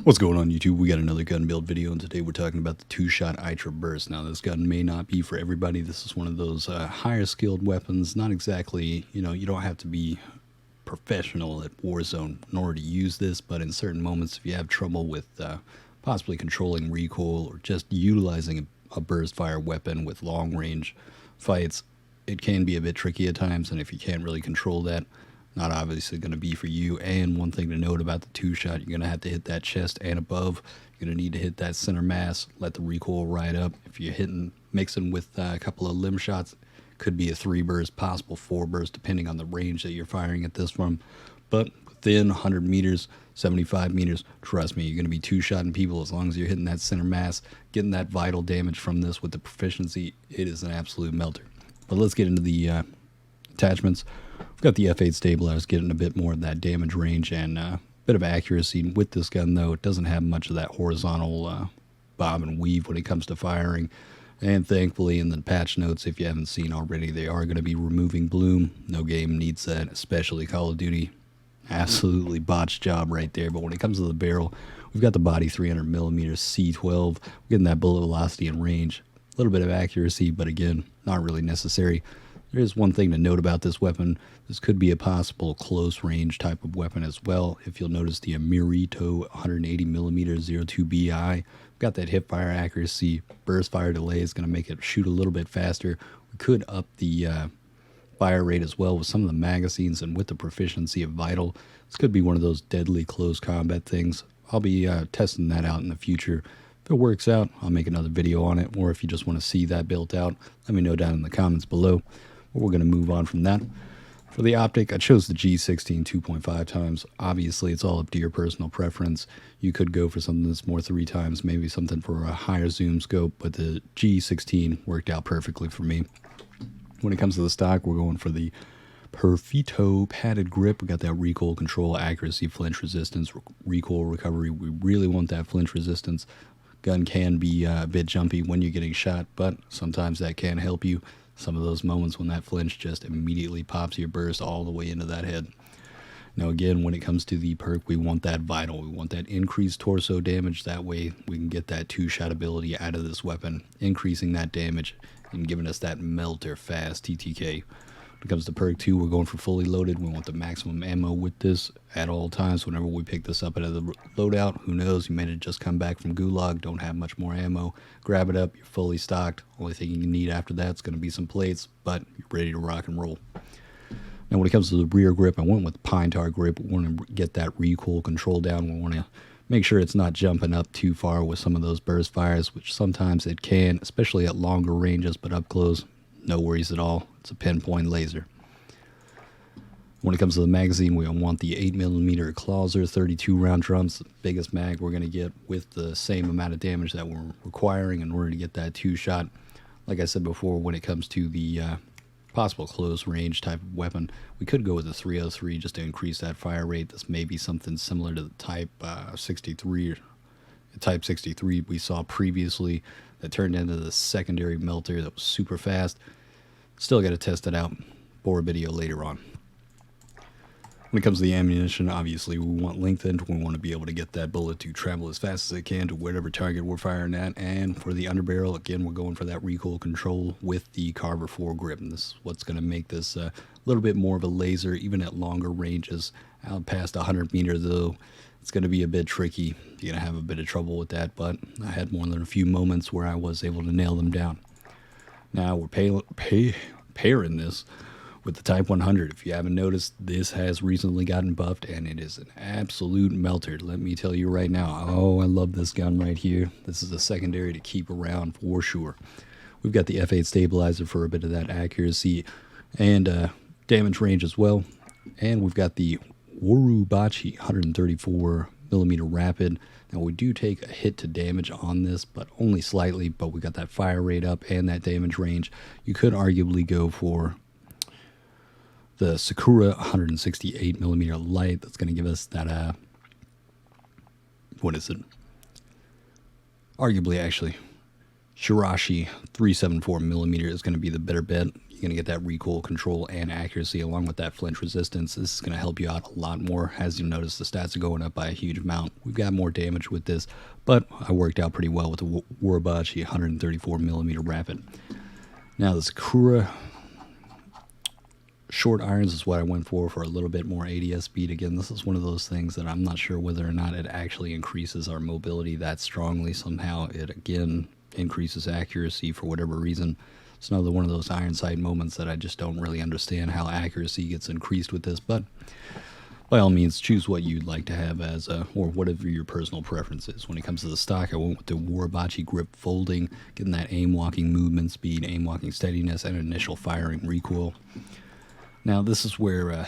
What's going on YouTube? We got another gun build video, and today we're talking about the two-shot Itra burst. Now this gun may not be for everybody. This is one of those higher skilled weapons. Not exactly, you don't have to be professional at Warzone in order to use this, but in certain moments if you have trouble with possibly controlling recoil or just utilizing a burst fire weapon with long range fights, it can be a bit tricky at times, and if you can't really control that, not obviously going to be for you. And one thing to note about the two-shot, you're going to have to hit that chest and above. You're going to need to hit that center mass, let the recoil ride up. If you're mixing with a couple of limb shots, could be a 3 burst, possible 4 burst, depending on the range that you're firing at this from. But within 100 meters, 75 meters, trust me, you're going to be two-shotting people as long as you're hitting that center mass, getting that vital damage from this with the proficiency. It is an absolute melter. But let's get into the attachments. We've got the F8 stabilizers getting a bit more of that damage range and a bit of accuracy. With this gun, though, it doesn't have much of that horizontal bob and weave when it comes to firing. And thankfully, in the patch notes, if you haven't seen already, they are going to be removing bloom. No game needs that, especially Call of Duty. Absolutely botched job right there. But when it comes to the barrel, we've got the body 300mm C12. We're getting that bullet velocity and range. A little bit of accuracy, but again, not really necessary. There is one thing to note about this weapon. This could be a possible close range type of weapon as well. If you'll notice the Amirito 180mm 02BI, got that hip fire accuracy. Burst fire delay is going to make it shoot a little bit faster. We could up the fire rate as well with some of the magazines, and with the proficiency of Vital, this could be one of those deadly close combat things. I'll be testing that out in the future. If it works out, I'll make another video on it, or if you just want to see that built out, let me know down in the comments below. But we're going to move on from that. For the optic, I chose the G16 2.5 times. Obviously, it's all up to your personal preference. You could go for something that's more 3 times, maybe something for a higher zoom scope, but the G16 worked out perfectly for me. When it comes to the stock, we're going for the Perfito padded grip. We got that recoil control, accuracy, flinch resistance, recoil recovery. We really want that flinch resistance. Gun can be a bit jumpy when you're getting shot, but sometimes that can help you. Some of those moments when that flinch just immediately pops your burst all the way into that head. Now again, when it comes to the perk, we want that vital. We want that increased torso damage. That way we can get that two-shot ability out of this weapon, increasing that damage and giving us that melter fast TTK. When it comes to perk 2, we're going for fully loaded. We want the maximum ammo with this at all times. Whenever we pick this up out of the loadout, who knows, you may have just come back from Gulag, don't have much more ammo. Grab it up, you're fully stocked. Only thing you need after that is going to be some plates, but you're ready to rock and roll. Now when it comes to the rear grip, I went with the pine tar grip. We want to get that recoil control down. We want to make sure it's not jumping up too far with some of those burst fires, which sometimes it can, especially at longer ranges, but up close, no worries at all. It's a pinpoint laser. When it comes to the magazine, we want the 8mm Caldera 32 round drums, the biggest mag we're going to get with the same amount of damage that we're requiring in order to get that two-shot. Like I said before, when it comes to the possible close range type of weapon, we could go with the 303 just to increase that fire rate. This may be something similar to the Type 63 we saw previously that turned into the secondary melter that was super fast. Still got to test it out for a video later on. When it comes to the ammunition, obviously we want lengthened. We want to be able to get that bullet to travel as fast as it can to whatever target we're firing at. And for the underbarrel, again, we're going for that recoil control with the Carver 4 grip. And this is what's going to make this a little bit more of a laser, even at longer ranges. Out past 100 meters, though, it's going to be a bit tricky. You're going to have a bit of trouble with that, but I had more than a few moments where I was able to nail them down. Now we're pairing this with the Type 100. If you haven't noticed, this has recently gotten buffed, and it is an absolute melter. Let me tell you right now. Oh, I love this gun right here. This is a secondary to keep around for sure. We've got the F8 stabilizer for a bit of that accuracy and damage range as well. And we've got the Warubachi 134mm rapid. Now we do take a hit to damage on this, but only slightly, but we got that fire rate up and that damage range. You could arguably go for the Sakura 168mm light. That's going to give us that, what is it? Arguably, actually, Shirashi 374mm is going to be the better bet. You're going to get that recoil control and accuracy along with that flinch resistance. This is going to help you out a lot more. As you notice, the stats are going up by a huge amount. We've got more damage with this, but I worked out pretty well with the Wabachi 134mm rapid. Now the Sakura short irons is what I went for a little bit more ADS speed. Again, this is one of those things that I'm not sure whether or not it actually increases our mobility that strongly. Somehow it, again, increases accuracy for whatever reason. It's another one of those iron sight moments that I just don't really understand how accuracy gets increased with this, but by all means, choose what you'd like to have as or whatever your personal preference is. When it comes to the stock, I went with the Wabachi grip folding, getting that aim walking movement speed, aim walking steadiness, and initial firing recoil. Now, this is where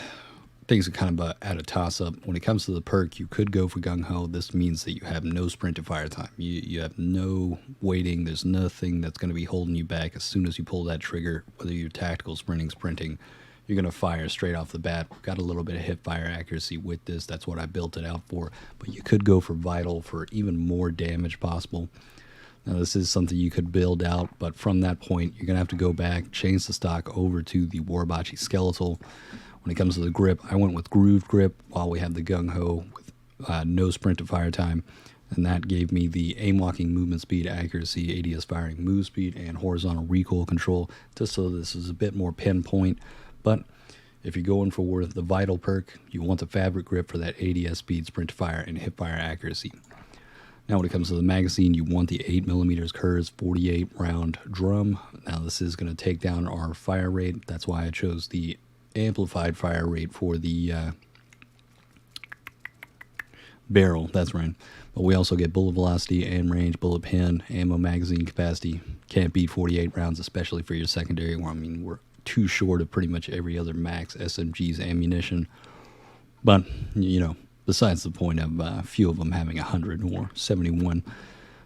things are kind of at a toss-up. When it comes to the perk, you could go for gung-ho. This means that you have no sprint to fire time. You have no waiting. There's nothing that's going to be holding you back. As soon as you pull that trigger, whether you're tactical, sprinting, you're going to fire straight off the bat. Got a little bit of hip-fire accuracy with this. That's what I built it out for. But you could go for vital for even more damage possible. Now, this is something you could build out, but from that point, you're going to have to go back, change the stock over to the Wabachi Skeletal. When it comes to the grip, I went with grooved grip while we have the gung-ho with no sprint to fire time, and that gave me the aim locking movement speed, accuracy, ADS firing move speed, and horizontal recoil control, just so this is a bit more pinpoint. But if you're going for the vital perk, you want the fabric grip for that ADS speed, sprint to fire, and hip fire accuracy. Now, when it comes to the magazine, you want the 8mm Kurz 48 round drum. Now, this is going to take down our fire rate. That's why I chose the amplified fire rate for the barrel. That's right. But we also get bullet velocity and range, bullet pin, ammo magazine capacity. Can't beat 48 rounds, especially for your secondary. Where, I mean, we're too short of pretty much every other max SMG's ammunition. But, you know, besides the point of a few of them having 100 or 71.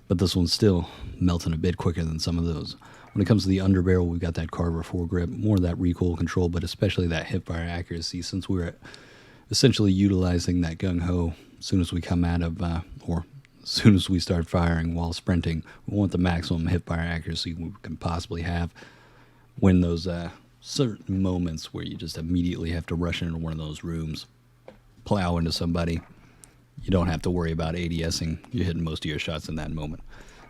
But this one's still melting a bit quicker than some of those. When it comes to the underbarrel, we've got that Carver foregrip, more of that recoil control, but especially that hipfire accuracy, since we're essentially utilizing that gung-ho as soon as we come out of, or as soon as we start firing while sprinting. We want the maximum hipfire accuracy we can possibly have when those certain moments where you just immediately have to rush into one of those rooms, plow into somebody. You don't have to worry about ADSing. You're hitting most of your shots in that moment.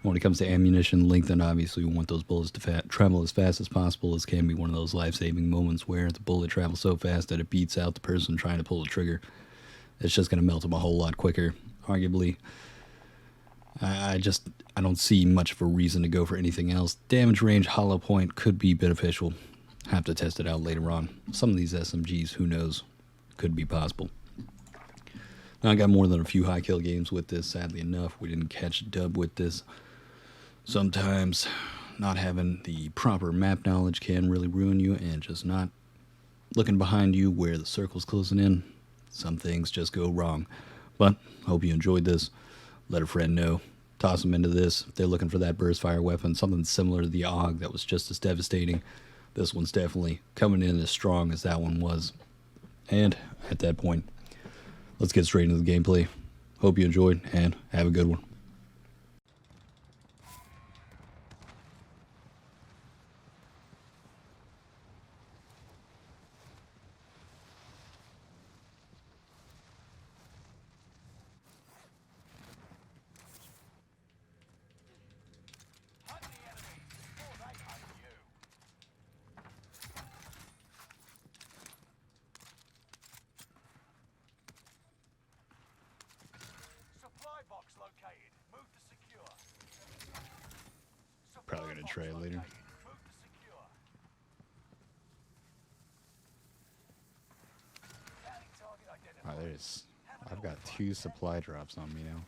When it comes to ammunition length, then obviously we want those bullets to travel as fast as possible. This can be one of those life-saving moments where the bullet travels so fast that it beats out the person trying to pull the trigger. It's just going to melt them a whole lot quicker, arguably. I don't see much of a reason to go for anything else. Damage range, hollow point could be beneficial. Have to test it out later on. Some of these SMGs, who knows, could be possible. Now, I got more than a few high kill games with this. Sadly enough, we didn't catch a dub with this. Sometimes not having the proper map knowledge can really ruin you, and just not looking behind you where the circle's closing in. Some things just go wrong. But hope you enjoyed this. Let a friend know. Toss them into this. If they're looking for that burst fire weapon, something similar to the AUG that was just as devastating. This one's definitely coming in as strong as that one was. And at that point, let's get straight into the gameplay. Hope you enjoyed, and have a good one. Probably gonna try it later. I've got 2 supply drops on me now.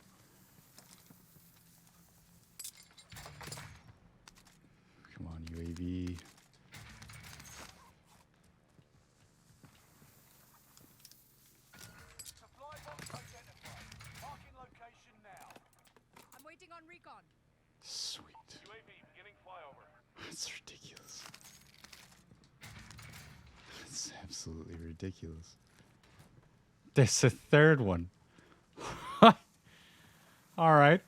Come on, UAV. Supply box identified. Marking location now. I'm waiting on recon. Sweet. UAV beginning flyover. That's ridiculous. It's absolutely ridiculous. There's a third one. All right.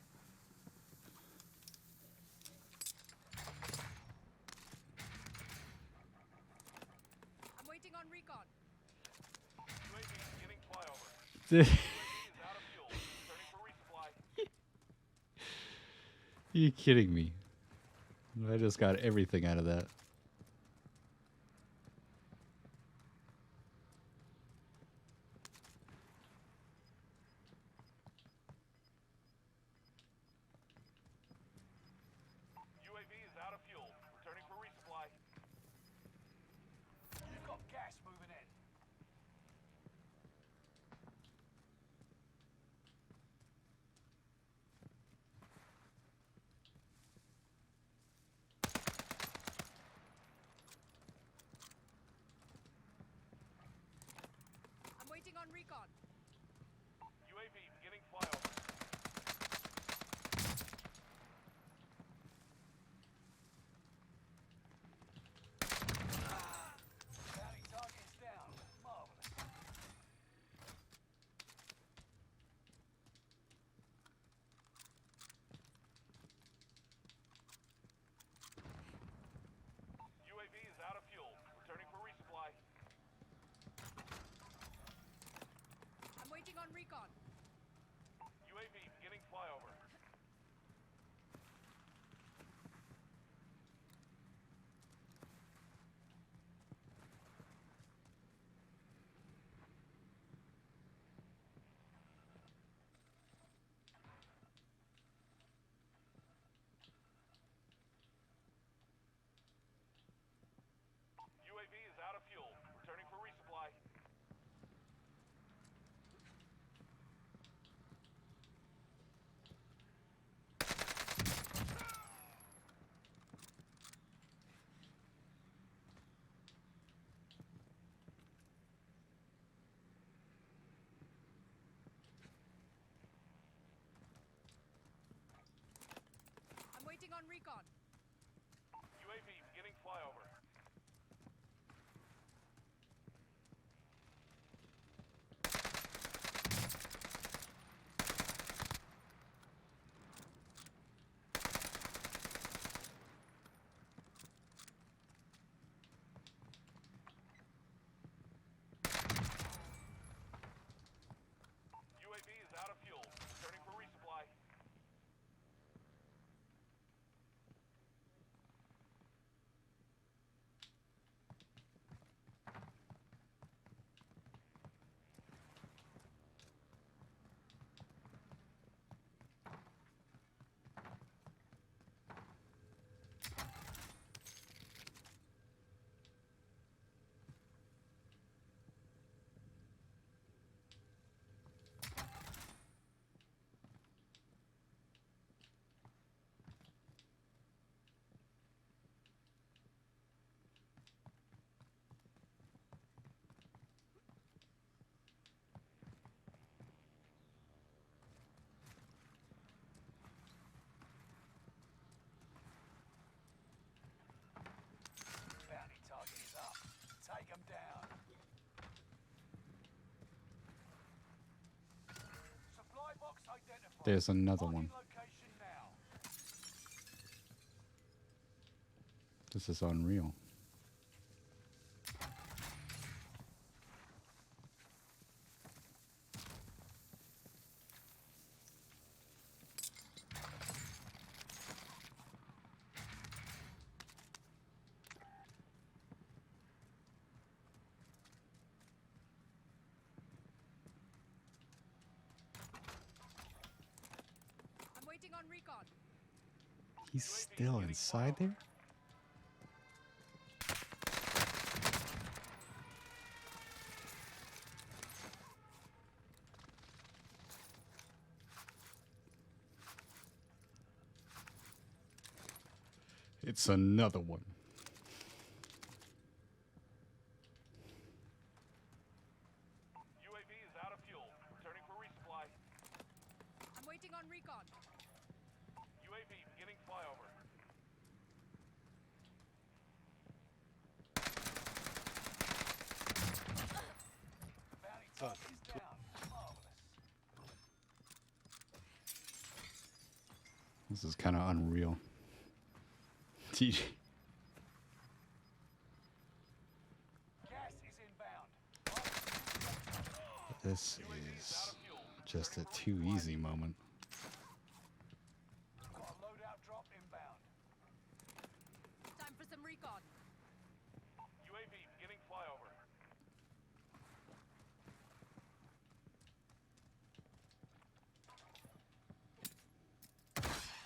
is out of fuel. Returning for resupply. You kidding me? I just got everything out of that. UAV is out of fuel. Returning for resupply. You've got gas moving in. I'm waiting on recon. UAV beginning flyover. Bounty target is down. Marvelous. UAV is out of fuel. Returning for resupply. I'm waiting on recon. UAV beginning flyover. UAV is out of fuel. Returning for resupply. I'm waiting on recon. UAV beginning flyover. UAV is out of fuel. Returning for resupply. Bounty target is up. Take them down. Supply box identified. There's another one. Marking location now. This is unreal. I'm waiting on recon. He's still inside there? It's another one. UAV is out of fuel. Returning for resupply. I'm waiting on recon. UAV beginning flyover. Bounty target is down. Marvelous. This is kind of unreal. TJ. Gas is inbound. This UAV is is out Just a too easy moment. Got a loadout drop inbound. Time for some recon. UAV beginning flyover.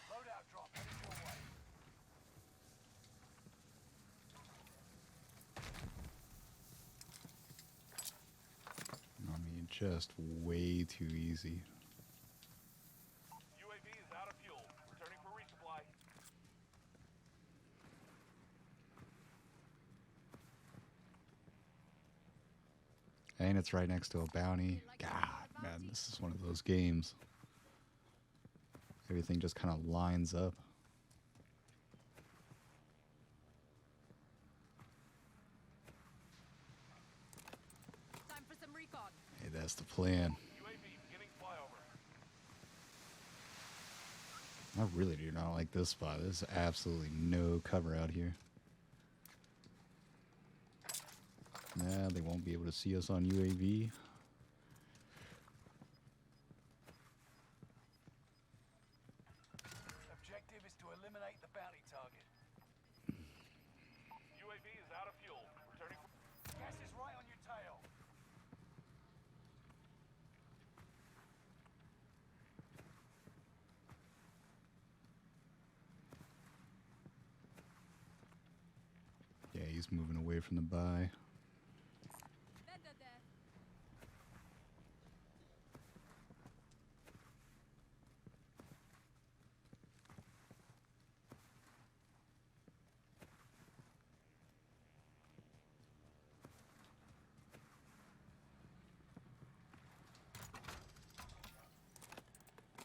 Loadout drop headed your way. I mean, just way too easy. UAV is out of fuel. Returning for resupply. And it's right next to a bounty. God, man, this is one of those games. Everything just kind of lines up. Time for some recon. Hey, that's the plan. UAV beginning flyover. I really do not like this spot. There's absolutely no cover out here. Nah, they won't be able to see us on UAV. Objective is to eliminate the bounty target. UAV is out of fuel. Returning for... Gas is right on your tail. Yeah, he's moving away from the buy. Vendor there.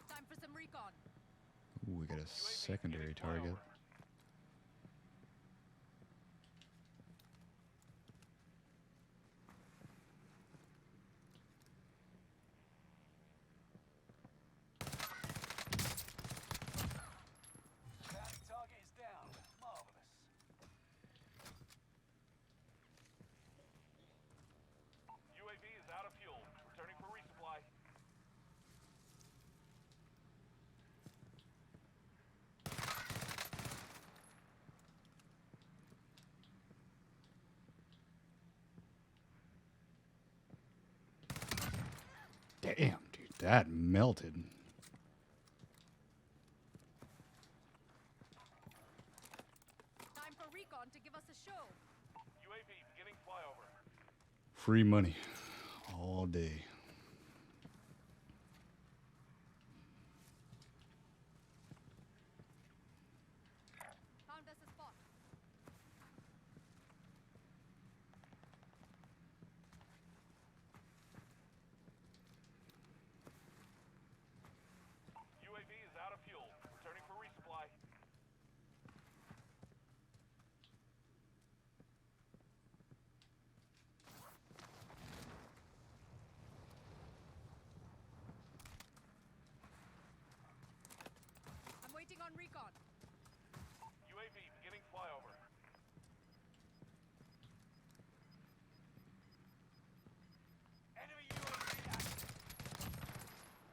Time for some recon. Ooh, we got a secondary target. Bounty target is down. Marvelous. UAV is out of fuel. Returning for resupply. Damn, dude, that melted. Time for recon to give us a show. UAV beginning flyover. Free money all day. Found us a spot. UAV is out of fuel. Returning for resupply. I'm waiting on recon. UAV beginning flyover. Enemy UAV active.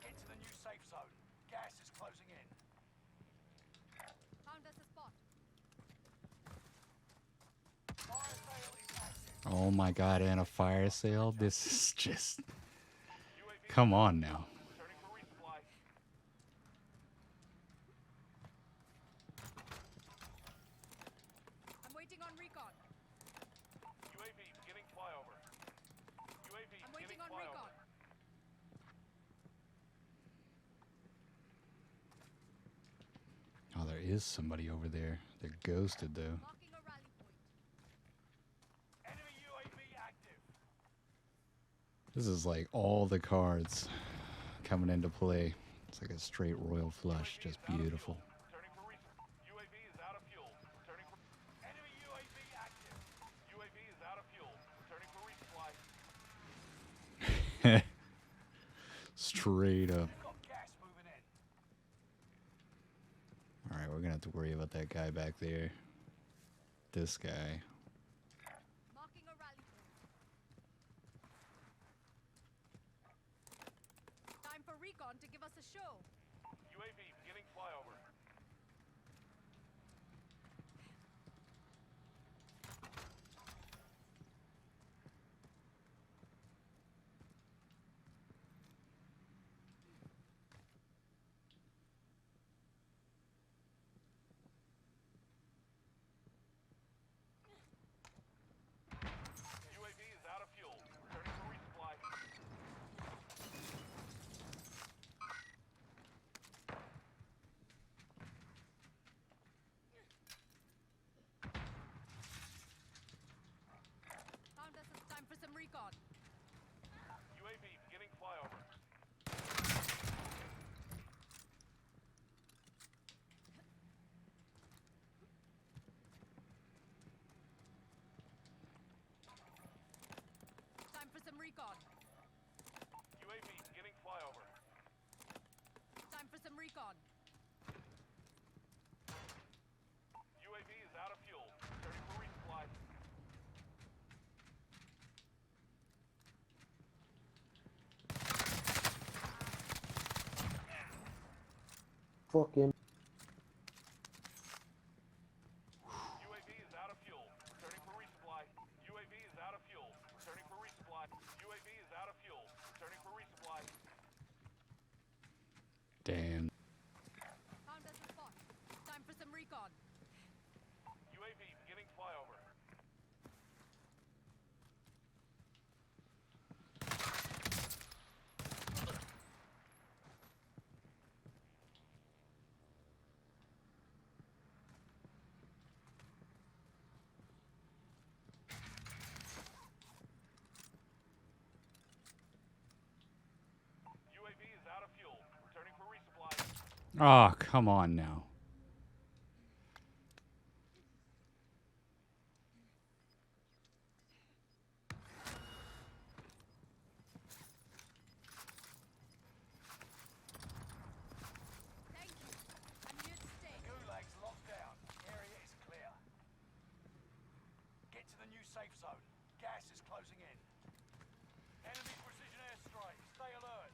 Get to the new safe zone. Gas is closing in. Found us a spot. Fire sale is active. Oh my god, and a fire sale? This is just... UAV Come on now. returning for resupply. I'm waiting on recon. UAV beginning flyover. UAV I'm beginning waiting on flyover. recon. Oh, there is somebody over there. They're ghosted, though. Marking a rally point. Enemy UAV active. This is like all the cards coming into play. It's like a straight royal flush. UAV Just is out of beautiful. fuel. Returning for UAV is out of fuel. Returning for enemy UAV active. UAV is out of fuel. Returning for resupply. Straight up. We've got gas moving in. Alright, we're gonna have to worry about that guy back there. This guy. Marking a rally point. Time for show. UAV beginning flyover. UAV is out of fuel. Returning for resupply. Found us. It's time for some recon. UAV beginning flyover. Time for some recon. UAV beginning flyover. Time for some recon. UAV is out of fuel. Returning for resupply. Fuck him. UAV is out of fuel. Returning for resupply. UAV is out of fuel. Returning for resupply. UAV is out of fuel. Returning for resupply. Damn. Found us a spot. Time for some recon. UAV beginning flyover. UAV is out of fuel. Returning for resupply. Oh, come on now. Thank you. I'm here to stay. Gulag's locked down. Area is clear. Get to the new safe zone. Gas is closing in. Enemy precision airstrike. Stay alert.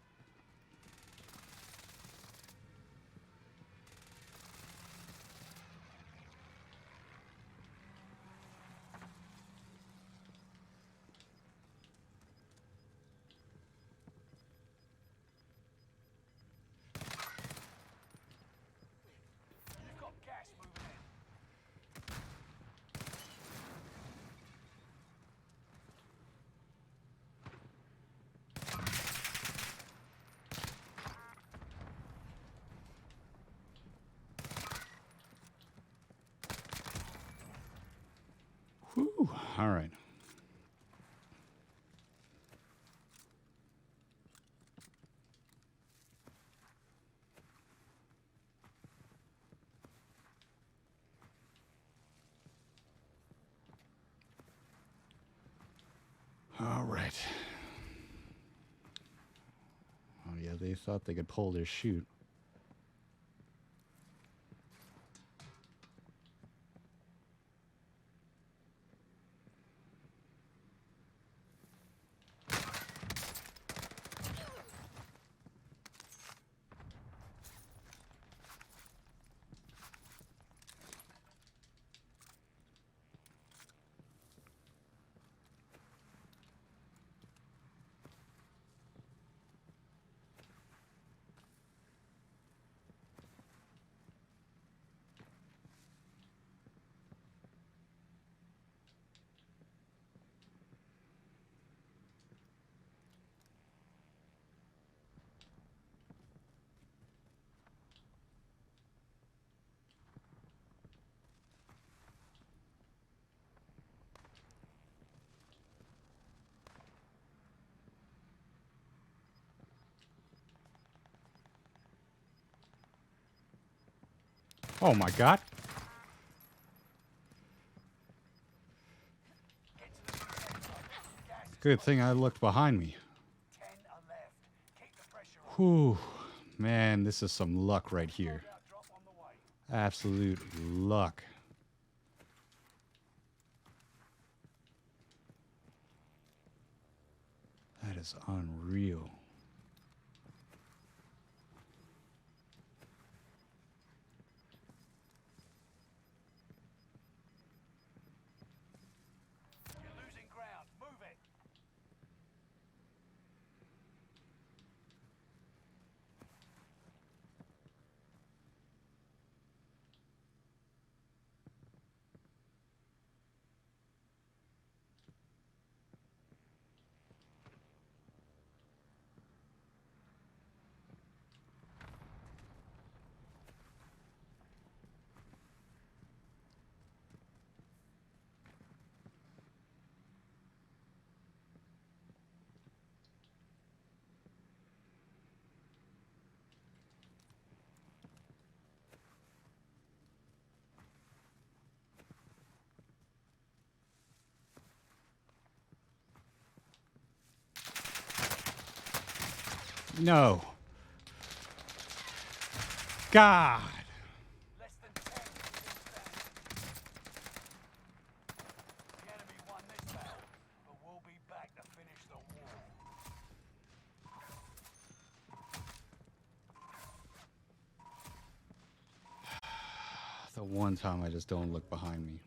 You've got gas moving in. Whew. All right. All right. Oh, yeah, they thought they could pull their chute. Oh my God. Get to the new safe zone. Gas is Good thing I looked behind me. 10 are left. Keep the pressure on. Whew. Man, this is some luck right here. Loadout drop on the way. Absolute luck. That is unreal. No. God. Less than 10 within stand. The enemy won this battle, but we'll be back to finish the war. The one time I just don't look behind me.